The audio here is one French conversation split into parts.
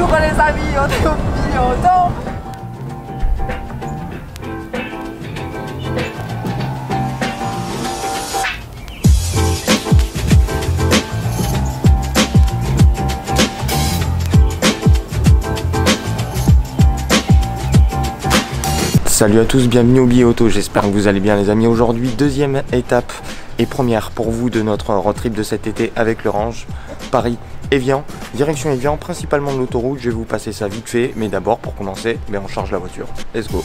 Bonjour les amis, on est au Biauto. Salut à tous, bienvenue au Biauto, j'espère que vous allez bien les amis. Aujourd'hui, deuxième étape et première pour vous de notre road trip de cet été avec le Range, Paris-Évian, direction Évian, principalement de l'autoroute. Je vais vous passer ça vite fait, mais d'abord pour commencer, on charge la voiture. Let's go.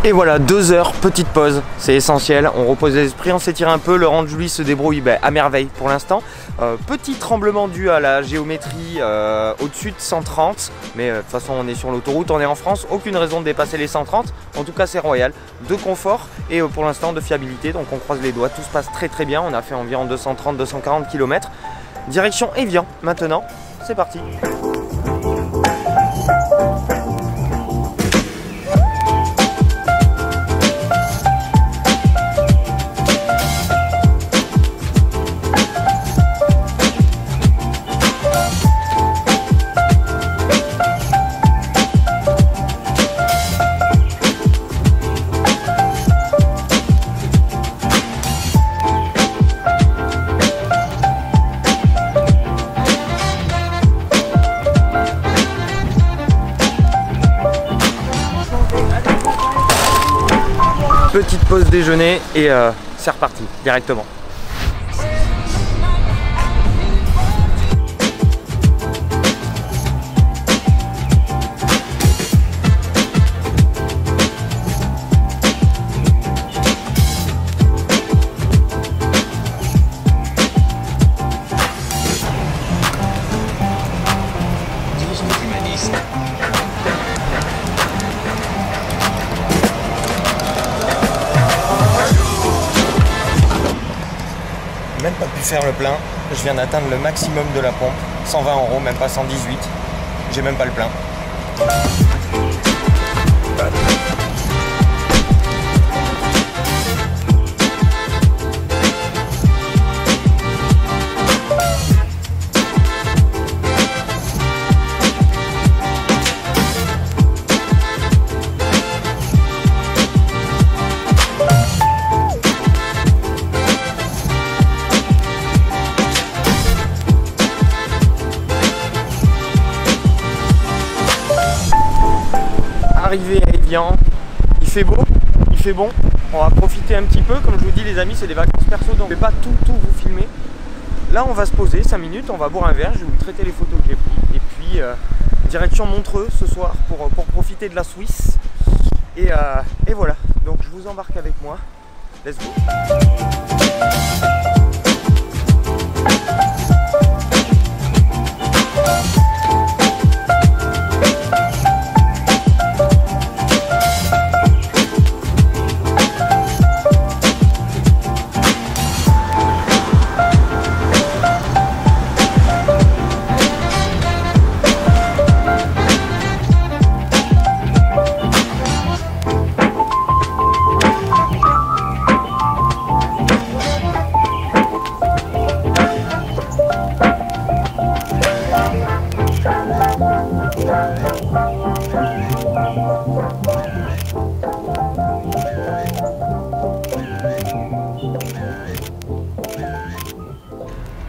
Et voilà, 2 heures, petite pause, c'est essentiel, on repose l'esprit, on s'étire un peu, le Range lui se débrouille à merveille pour l'instant. Petit tremblement dû à la géométrie au-dessus de 130, mais de toute façon on est sur l'autoroute, on est en France, aucune raison de dépasser les 130, en tout cas c'est royal, de confort et pour l'instant de fiabilité, donc on croise les doigts, tout se passe très bien, on a fait environ 230-240 km. Direction Évian maintenant, c'est parti. Petite pause déjeuner et c'est reparti directement. Même pas pu faire le plein, je viens d'atteindre le maximum de la pompe, 120 €, même pas 118, j'ai même pas le plein. Arrivé à Évian, il fait beau, il fait bon, on va profiter un petit peu, comme je vous dis les amis c'est des vacances perso donc je vais pas tout vous filmer. Là on va se poser 5 minutes, on va boire un verre, je vais vous traiter les photos que j'ai prises et puis direction Montreux ce soir pour profiter de la Suisse et voilà, donc je vous embarque avec moi, let's go.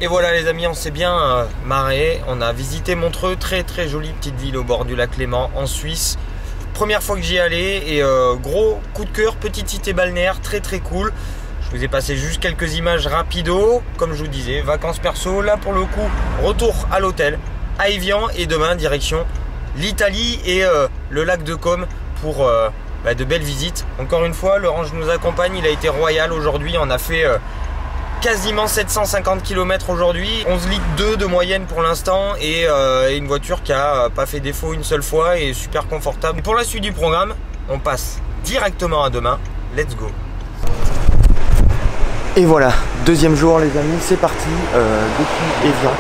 Et voilà les amis, on s'est bien marré, on a visité Montreux, très jolie petite ville au bord du lac Léman en Suisse. Première fois que j'y allais et gros coup de cœur, petite cité balnéaire très cool. Je vous ai passé juste quelques images rapido, comme je vous disais, vacances perso. Là pour le coup, retour à l'hôtel à Évian et demain direction l'Italie et le lac de Côme pour de belles visites. Encore une fois, le range nous accompagne, il a été royal aujourd'hui. On a fait quasiment 750 km aujourd'hui, 11 litres 2 de moyenne pour l'instant et une voiture qui a pas fait défaut une seule fois et super confortable. Pour la suite du programme, on passe directement à demain. Let's go! Et voilà, deuxième jour les amis, c'est parti depuis Évian,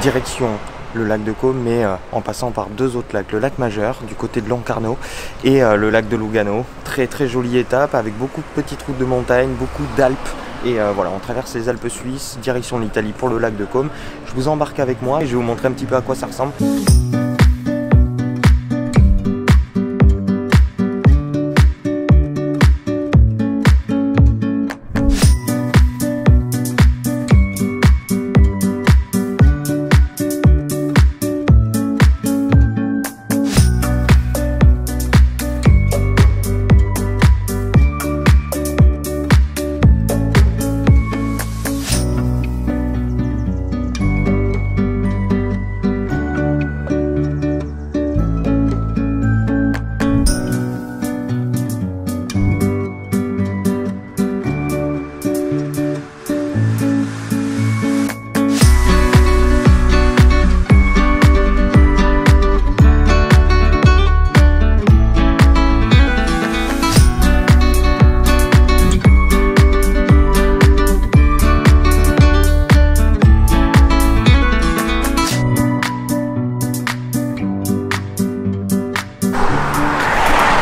direction le lac de Côme, mais en passant par deux autres lacs, le lac Majeur du côté de Lancarneau et le lac de Lugano. Très très jolie étape avec beaucoup de petites routes de montagne, beaucoup d'Alpes. Et voilà, on traverse les Alpes suisses, direction l'Italie pour le lac de Côme. Je vous embarque avec moi et je vais vous montrer un petit peu à quoi ça ressemble.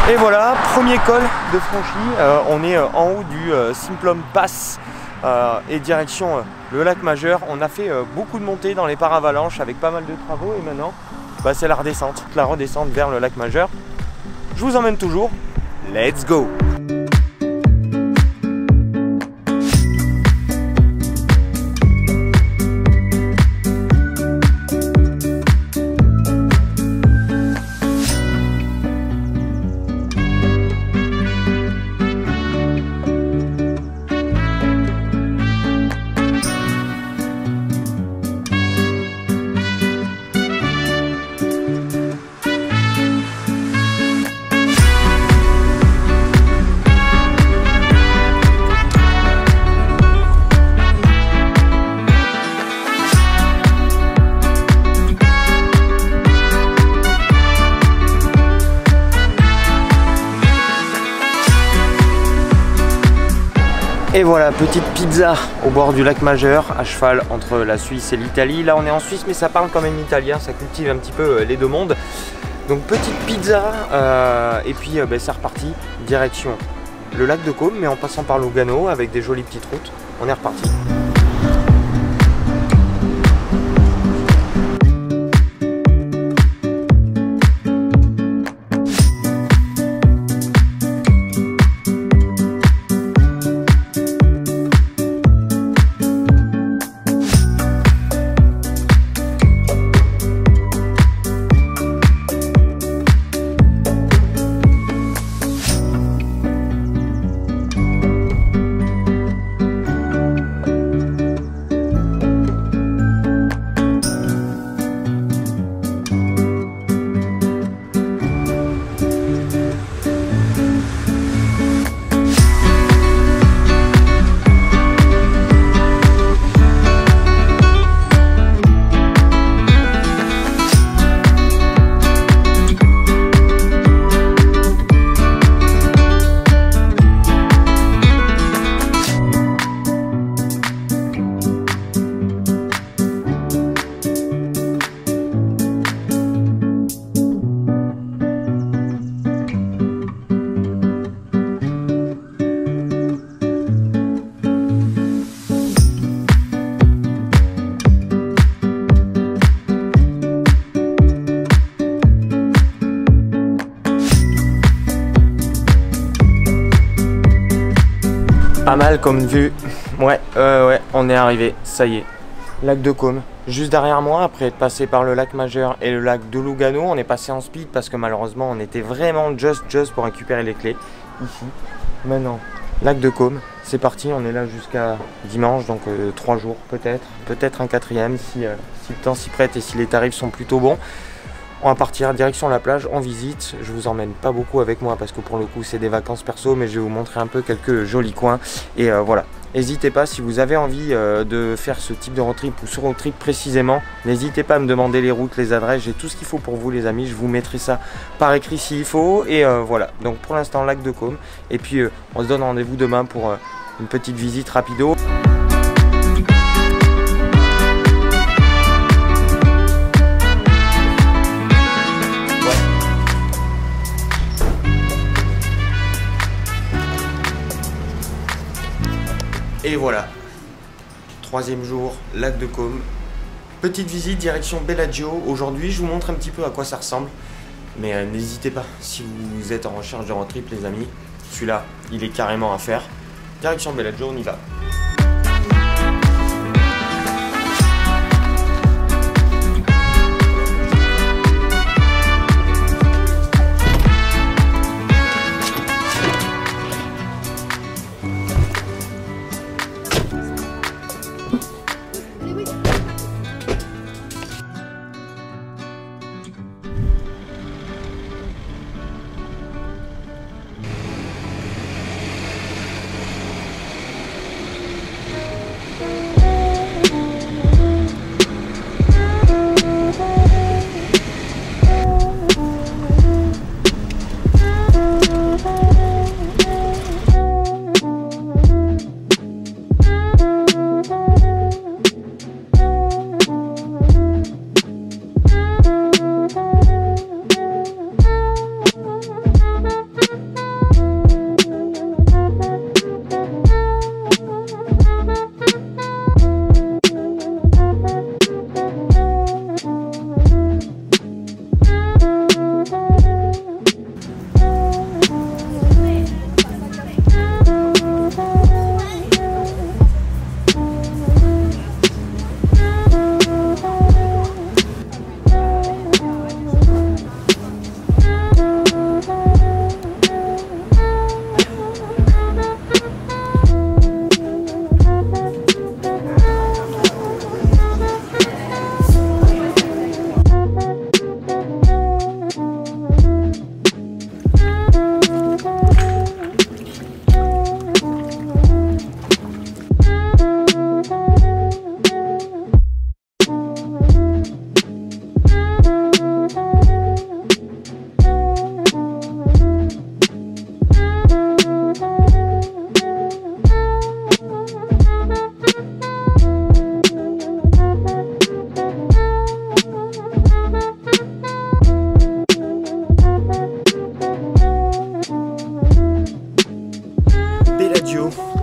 Et voilà, premier col de franchi, on est en haut du Simplon Pass et direction le lac Majeur. On a fait beaucoup de montées dans les paravalanches avec pas mal de travaux et maintenant c'est la redescente vers le lac Majeur. Je vous emmène toujours, let's go! Et voilà, petite pizza au bord du lac Majeur, à cheval entre la Suisse et l'Italie. Là on est en Suisse mais ça parle quand même italien, ça cultive un petit peu les deux mondes. Donc petite pizza et puis c'est reparti, direction le lac de Côme mais en passant par Lugano avec des jolies petites routes. On est reparti. Pas mal comme vue. Ouais, on est arrivé, ça y est. Lac de Côme, juste derrière moi, après être passé par le lac Majeur et le lac de Lugano, on est passé en speed parce que malheureusement on était vraiment just pour récupérer les clés. Ici, maintenant, lac de Côme, c'est parti, on est là jusqu'à dimanche, donc 3 jours peut-être un 4e si le temps s'y prête et si les tarifs sont plutôt bons. On va partir direction la plage en visite. Je vous emmène pas beaucoup avec moi parce que pour le coup c'est des vacances perso, mais je vais vous montrer un peu quelques jolis coins. Et voilà. N'hésitez pas, si vous avez envie de faire ce type de road trip ou ce road trip précisément, n'hésitez pas à me demander les routes, les adresses, j'ai tout ce qu'il faut pour vous les amis, je vous mettrai ça par écrit s'il faut. Et voilà, donc pour l'instant lac de Caume, et puis on se donne rendez-vous demain pour une petite visite rapido. Et voilà, 3e jour, lac de Caume. Petite visite direction Bellagio. Aujourd'hui, je vous montre un petit peu à quoi ça ressemble. Mais n'hésitez pas, si vous êtes en recherche de road trip, les amis, celui-là, il est carrément à faire. Direction Bellagio, on y va.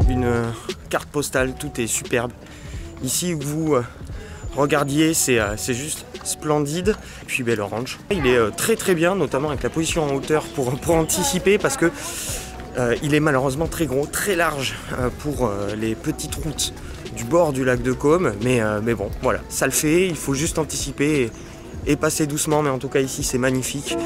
Une carte postale, tout est superbe. Ici où vous regardiez, c'est juste splendide. Puis Bel Orange, il est très bien, notamment avec la position en hauteur pour anticiper, parce que il est malheureusement très gros, très large pour les petites routes du bord du lac de Caume. Mais bon, voilà, ça le fait, il faut juste anticiper et passer doucement. Mais en tout cas ici c'est magnifique.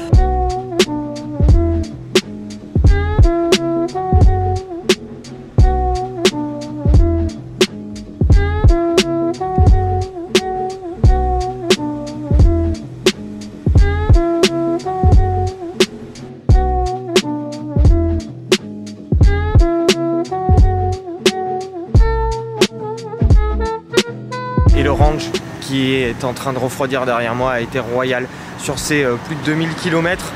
Et le range qui est en train de refroidir derrière moi a été royal sur ces plus de 2000 km.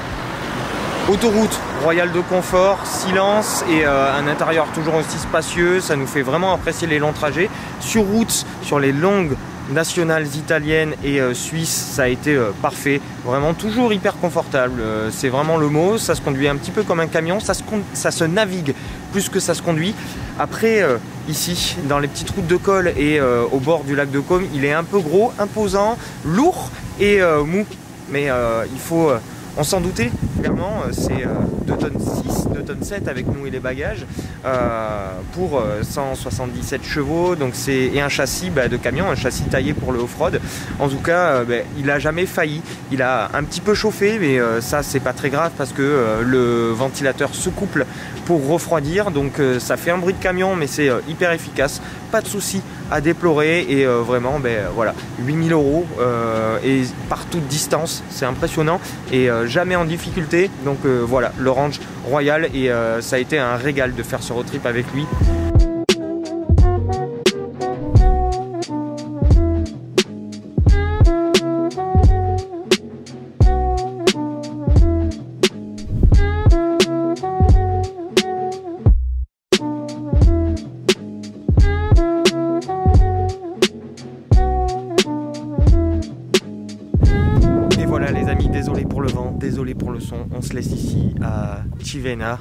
Autoroute royale de confort, silence et un intérieur toujours aussi spacieux, ça nous fait vraiment apprécier les longs trajets. Sur route, sur les longues nationales italiennes et suisses, ça a été parfait, vraiment toujours hyper confortable, c'est vraiment le mot. Ça se conduit un petit peu comme un camion, ça se navigue plus que ça se conduit. Après ici dans les petites routes de col et au bord du lac de Caume, il est un peu gros, imposant, lourd et mou, mais il faut on s'en doutait, clairement, c'est 2 tonnes 6, 2 tonnes 7 avec nous et les bagages pour 177 chevaux, donc et un châssis de camion, un châssis taillé pour le off-road. En tout cas, il n'a jamais failli. Il a un petit peu chauffé, mais ça c'est pas très grave parce que le ventilateur se couple pour refroidir, donc ça fait un bruit de camion, mais c'est hyper efficace. Pas de souci à déplorer et vraiment voilà, 8000 € et par toute distance, c'est impressionnant et jamais en difficulté. Donc voilà, le range royal et ça a été un régal de faire ce road trip avec lui. Les amis, désolé pour le vent, désolé pour le son, on se laisse ici à Civena,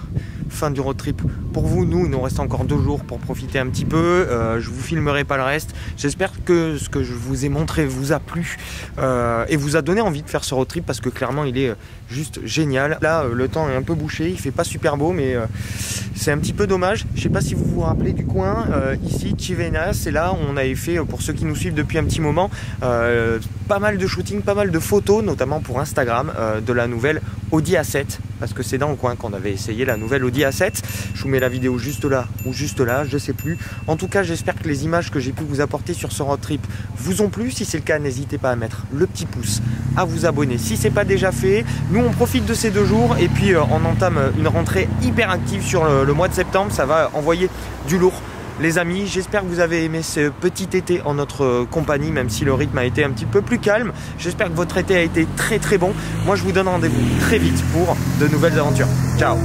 fin du road trip pour vous. Nous, il nous reste encore 2 jours pour profiter un petit peu, je vous filmerai pas le reste. J'espère que ce que je vous ai montré vous a plu et vous a donné envie de faire ce road trip parce que clairement il est juste génial. Là le temps est un peu bouché, il fait pas super beau mais c'est un petit peu dommage. Je sais pas si vous vous rappelez du coin, ici Civena, c'est là où on avait fait, pour ceux qui nous suivent depuis un petit moment, pas mal de shooting, pas mal de photos, notamment pour Instagram, de la nouvelle Audi A7, parce que c'est dans le coin qu'on avait essayé la nouvelle Audi A7. Je vous mets la vidéo juste là ou juste là, je sais plus. En tout cas, j'espère que les images que j'ai pu vous apporter sur ce road trip vous ont plu. Si c'est le cas, n'hésitez pas à mettre le petit pouce, à vous abonner si c'est pas déjà fait. Nous, on profite de ces 2 jours et puis on entame une rentrée hyper active sur le mois de septembre. Ça va envoyer du lourd. Les amis, j'espère que vous avez aimé ce petit été en notre compagnie, même si le rythme a été un petit peu plus calme. J'espère que votre été a été très très bon. Moi, je vous donne rendez-vous très vite pour de nouvelles aventures. Ciao!